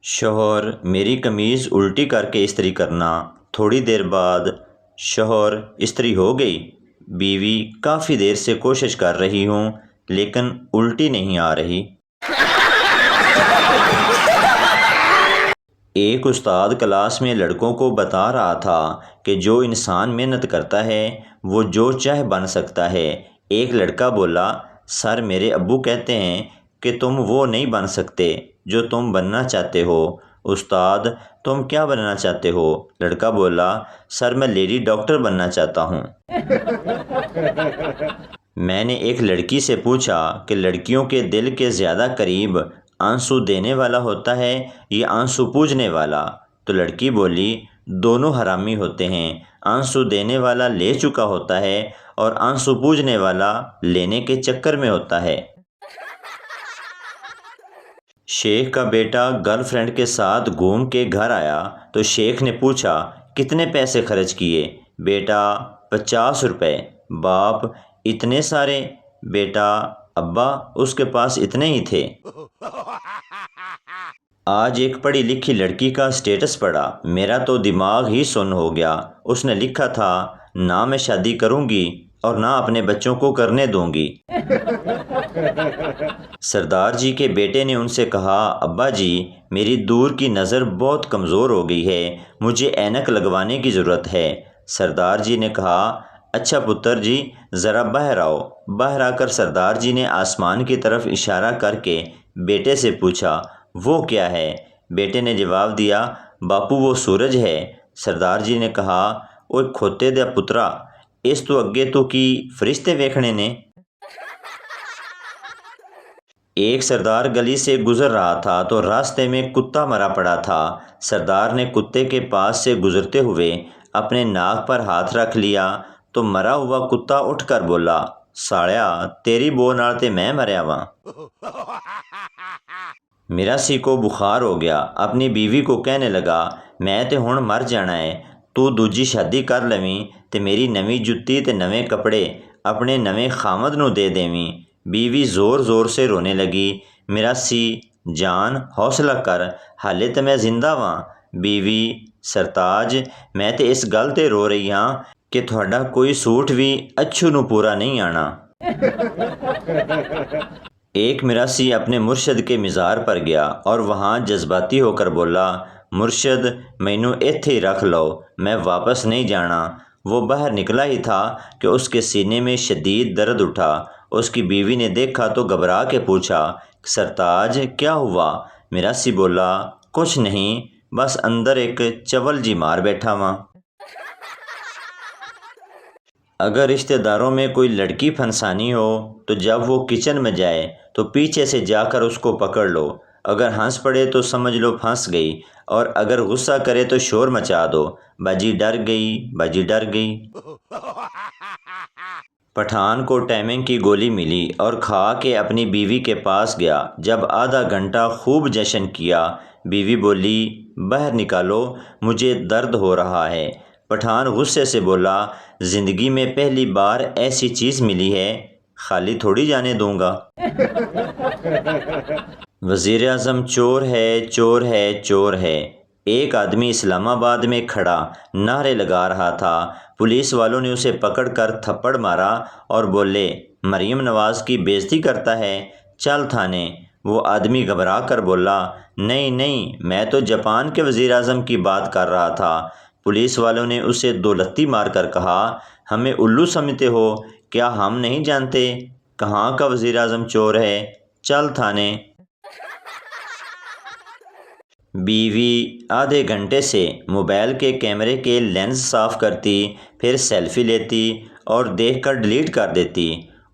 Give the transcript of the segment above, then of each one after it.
شوہر میری قمیض الٹی کر کے استری کرنا۔ تھوڑی دیر بعد شوہر استری ہو گئی۔ بیوی کافی دیر سے کوشش کر رہی ہوں لیکن الٹی نہیں آ رہی۔ ایک استاد کلاس میں لڑکوں کو بتا رہا تھا کہ جو انسان محنت کرتا ہے وہ جو چاہے بن سکتا ہے۔ ایک لڑکا بولا، سر میرے ابو کہتے ہیں کہ تم وہ نہیں بن سکتے جو تم بننا چاہتے ہو۔ استاد، تم کیا بننا چاہتے ہو؟ لڑکا بولا، سر میں لیڈی ڈاکٹر بننا چاہتا ہوں۔ میں نے ایک لڑکی سے پوچھا کہ لڑکیوں کے دل کے زیادہ قریب آنسو دینے والا ہوتا ہے یا آنسو پوجنے والا؟ تو لڑکی بولی، دونوں حرامی ہوتے ہیں۔ آنسو دینے والا لے چکا ہوتا ہے اور آنسو پوجنے والا لینے کے چکر میں ہوتا ہے۔ شیخ کا بیٹا گرل فرینڈ کے ساتھ گھوم کے گھر آیا تو شیخ نے پوچھا، کتنے پیسے خرچ کیے؟ بیٹا، 50 روپے۔ باپ، اتنے سارے؟ بیٹا، ابا اس کے پاس اتنے ہی تھے۔ آج ایک پڑھی لکھی لڑکی کا سٹیٹس پڑھا، میرا تو دماغ ہی سن ہو گیا۔ اس نے لکھا تھا، نہ میں شادی کروں گی اور نہ اپنے بچوں کو کرنے دوں گی۔ سردار جی کے بیٹے نے ان سے کہا، ابا جی میری دور کی نظر بہت کمزور ہو گئی ہے، مجھے اینک لگوانے کی ضرورت ہے۔ سردار جی نے کہا، اچھا پتر جی ذرا باہر آؤ۔ باہر آ کر سردار جی نے آسمان کی طرف اشارہ کر کے بیٹے سے پوچھا، وہ کیا ہے؟ بیٹے نے جواب دیا، باپو وہ سورج ہے۔ سردار جی نے کہا، اوے کھوتے دیا پترا، اس تو اگے تو کی فرشتے ویکھنے نے۔ ایک سردار گلی سے گزر رہا تھا تو راستے میں کتا مرا پڑا تھا۔ سردار نے کتے کے پاس سے گزرتے ہوئے اپنے ناک پر ہاتھ رکھ لیا تو مرا ہوا کتا اٹھ کر بولا، ساڑیا تیری بو نال تے میں مریا واں۔ میراسی کو بخار ہو گیا، اپنی بیوی کو کہنے لگا، میں تے ہن مر جانا ہے، تو دوجی شادی کر لویں تے میری نویں جتی تے نویں کپڑے اپنے نویں خامد نو دے دیویں۔ بیوی زور زور سے رونے لگی، میراسی جان حوصلہ کر، حالے تے میں زندہ واں۔ بیوی، سرتاج میں تے اس گل تے رو رہی ہاں کہ تہاڈا کوئی سوٹ بھی اچھو نو پورا نہیں آنا۔ ایک میراسی اپنے مرشد کے مزار پر گیا اور وہاں جذباتی ہو کر بولا، مرشد مینوں ایتھے ہی رکھ لو، میں واپس نہیں جانا۔ وہ باہر نکلا ہی تھا کہ اس کے سینے میں شدید درد اٹھا۔ اس کی بیوی نے دیکھا تو گھبرا کے پوچھا، سرتاج کیا ہوا؟ میراسی بولا، کچھ نہیں، بس اندر ایک چول جی مار بیٹھا واں۔ اگر رشتہ داروں میں کوئی لڑکی پھنسانی ہو تو جب وہ کچن میں جائے تو پیچھے سے جا کر اس کو پکڑ لو، اگر ہنس پڑے تو سمجھ لو پھنس گئی، اور اگر غصہ کرے تو شور مچا دو، باجی ڈر گئی، باجی ڈر گئی۔ پٹھان کو ٹائمنگ کی گولی ملی اور کھا کے اپنی بیوی کے پاس گیا۔ جب آدھا گھنٹہ خوب جشن کیا، بیوی بولی، باہر نکالو مجھے درد ہو رہا ہے۔ پٹھان غصے سے بولا، زندگی میں پہلی بار ایسی چیز ملی ہے، خالی تھوڑی جانے دوں گا۔ وزیر اعظم چور ہے، چور ہے، چور ہے۔ ایک آدمی اسلام آباد میں کھڑا نعرے لگا رہا تھا۔ پولیس والوں نے اسے پکڑ کر تھپڑ مارا اور بولے، مریم نواز کی بےعزتی کرتا ہے، چل تھانے۔ وہ آدمی گھبرا کر بولا، نہیں نہیں، میں تو جاپان کے وزیر اعظم کی بات کر رہا تھا۔ پولیس والوں نے اسے دو لتی مار کر کہا، ہمیں الو سمجھتے ہو کیا؟ ہم نہیں جانتے کہاں کا وزیر اعظم چور ہے، چل تھانے۔ بیوی آدھے گھنٹے سے موبائل کے کیمرے کے لینس صاف کرتی، پھر سیلفی لیتی اور دیکھ کر ڈیلیٹ کر دیتی۔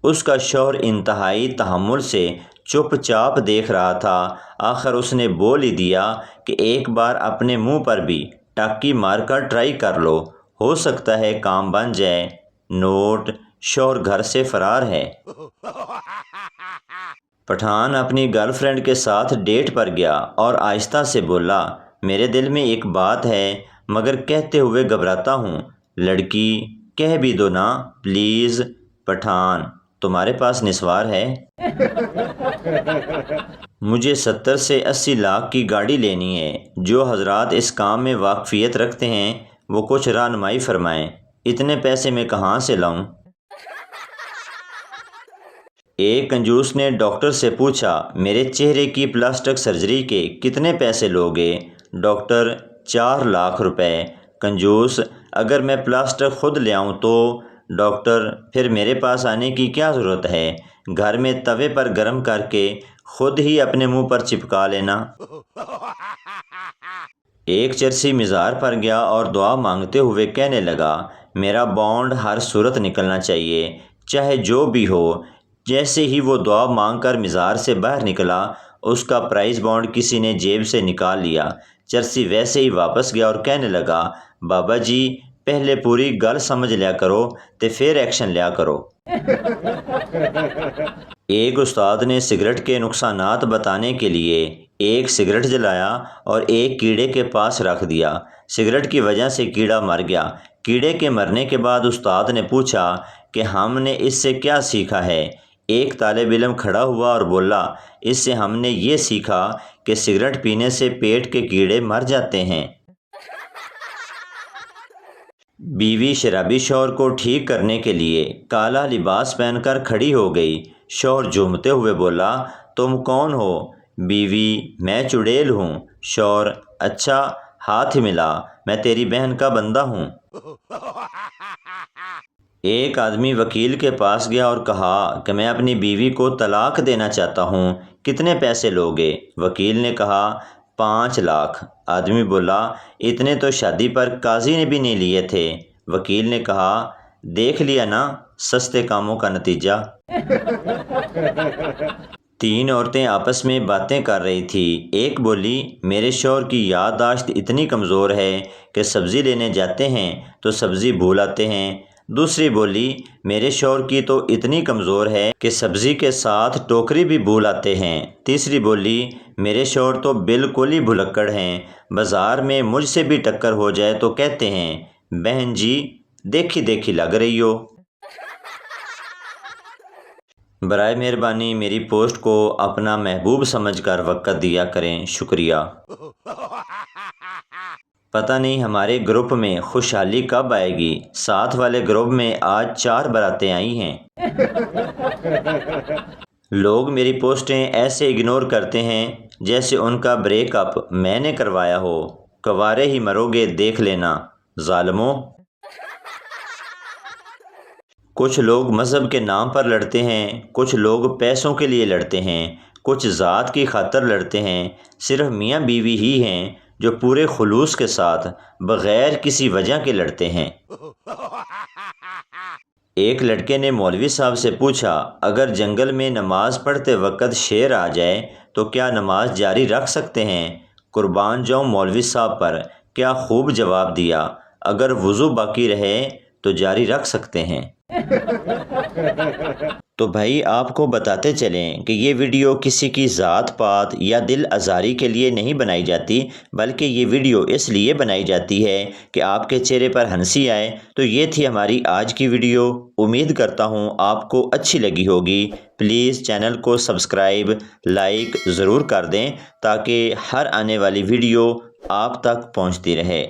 اس کا شوہر انتہائی تحمل سے چپ چاپ دیکھ رہا تھا۔ آخر اس نے بول ہی دیا کہ ایک بار اپنے منہ پر بھی ٹاکی مار کر ٹرائی کر لو، ہو سکتا ہے کام بن جائے۔ نوٹ: شوہر گھر سے فرار ہے۔ پٹھان اپنی گرل فرینڈ کے ساتھ ڈیٹ پر گیا اور آہستہ سے بولا، میرے دل میں ایک بات ہے مگر کہتے ہوئے گھبراتا ہوں۔ لڑکی، کہہ بھی دو نا پلیز۔ پٹھان، تمہارے پاس نسوار ہے؟ مجھے 70 سے 80 لاکھ کی گاڑی لینی ہے۔ جو حضرات اس کام میں واقفیت رکھتے ہیں وہ کچھ رہنمائی فرمائیں۔ اتنے پیسے میں کہاں سے لاؤں؟ ایک کنجوس نے ڈاکٹر سے پوچھا، میرے چہرے کی پلاسٹک سرجری کے کتنے پیسے لوگے؟ ڈاکٹر: 4 لاکھ روپے۔ کنجوس: اگر میں پلاسٹک خود لے آؤں تو؟ ڈاکٹر: پھر میرے پاس آنے کی کیا ضرورت ہے؟ گھر میں توے پر گرم کر کے خود ہی اپنے منہ پر چپکا لینا۔ ایک چرسی مزار پر گیا اور دعا مانگتے ہوئے کہنے لگا، میرا بانڈ ہر صورت نکلنا چاہیے، چاہے جو بھی ہو۔ جیسے ہی وہ دعا مانگ کر مزار سے باہر نکلا، اس کا پرائز بانڈ کسی نے جیب سے نکال لیا۔ چرسی ویسے ہی واپس گیا اور کہنے لگا، بابا جی پہلے پوری گل سمجھ لیا کرو تے پھر ایکشن لیا کرو۔ ایک استاد نے سگریٹ کے نقصانات بتانے کے لیے ایک سگریٹ جلایا اور ایک کیڑے کے پاس رکھ دیا۔ سگریٹ کی وجہ سے کیڑا مر گیا۔ کیڑے کے مرنے کے بعد استاد نے پوچھا کہ ہم نے اس سے کیا سیکھا ہے؟ ایک طالب علم کھڑا ہوا اور بولا، اس سے ہم نے یہ سیکھا کہ سگریٹ پینے سے پیٹ کے کیڑے مر جاتے ہیں۔ بیوی شرابی شوہر کو ٹھیک کرنے کے لیے کالا لباس پہن کر کھڑی ہو گئی۔ شوہر جھومتے ہوئے بولا، تم کون ہو؟ بیوی: میں چڑیل ہوں۔ شوہر: اچھا، ہاتھ ملا، میں تیری بہن کا بندہ ہوں۔ ایک آدمی وکیل کے پاس گیا اور کہا کہ میں اپنی بیوی کو طلاق دینا چاہتا ہوں، کتنے پیسے لوگے؟ وکیل نے کہا، 5 لاکھ۔ آدمی بولا، اتنے تو شادی پر قاضی نے بھی نہیں لیے تھے۔ وکیل نے کہا، دیکھ لیا نا سستے کاموں کا نتیجہ۔ 3 عورتیں آپس میں باتیں کر رہی تھیں۔ ایک بولی، میرے شوہر کی یادداشت اتنی کمزور ہے کہ سبزی لینے جاتے ہیں تو سبزی بھول آتے ہیں۔ دوسری بولی، میرے شوہر کی تو اتنی کمزور ہے کہ سبزی کے ساتھ ٹوکری بھی بھول آتے ہیں۔ تیسری بولی، میرے شوہر تو بالکل ہی بھلکڑ ہیں، بازار میں مجھ سے بھی ٹکر ہو جائے تو کہتے ہیں، بہن جی دیکھی دیکھی لگ رہی ہو۔ برائے مہربانی میری پوسٹ کو اپنا محبوب سمجھ کر وقت دیا کریں، شکریہ۔ پتہ نہیں ہمارے گروپ میں خوشحالی کب آئے گی۔ ساتھ والے گروپ میں آج 4 باراتیں آئی ہیں۔ لوگ میری پوسٹیں ایسے اگنور کرتے ہیں جیسے ان کا بریک اپ میں نے کروایا ہو۔ کوارے ہی مرو گے دیکھ لینا، ظالموں۔ کچھ لوگ مذہب کے نام پر لڑتے ہیں، کچھ لوگ پیسوں کے لیے لڑتے ہیں، کچھ ذات کی خاطر لڑتے ہیں۔ صرف میاں بیوی ہی ہیں جو پورے خلوص کے ساتھ بغیر کسی وجہ کے لڑتے ہیں۔ ایک لڑکے نے مولوی صاحب سے پوچھا، اگر جنگل میں نماز پڑھتے وقت شیر آ جائے تو کیا نماز جاری رکھ سکتے ہیں؟ قربان جاؤں مولوی صاحب پر، کیا خوب جواب دیا۔ اگر وضو باقی رہے تو جاری رکھ سکتے ہیں۔ تو بھائی آپ کو بتاتے چلیں کہ یہ ویڈیو کسی کی ذات پات یا دل آزاری کے لیے نہیں بنائی جاتی، بلکہ یہ ویڈیو اس لیے بنائی جاتی ہے کہ آپ کے چہرے پر ہنسی آئے۔ تو یہ تھی ہماری آج کی ویڈیو، امید کرتا ہوں آپ کو اچھی لگی ہوگی۔ پلیز چینل کو سبسکرائب، لائک ضرور کر دیں تاکہ ہر آنے والی ویڈیو آپ تک پہنچتی رہے۔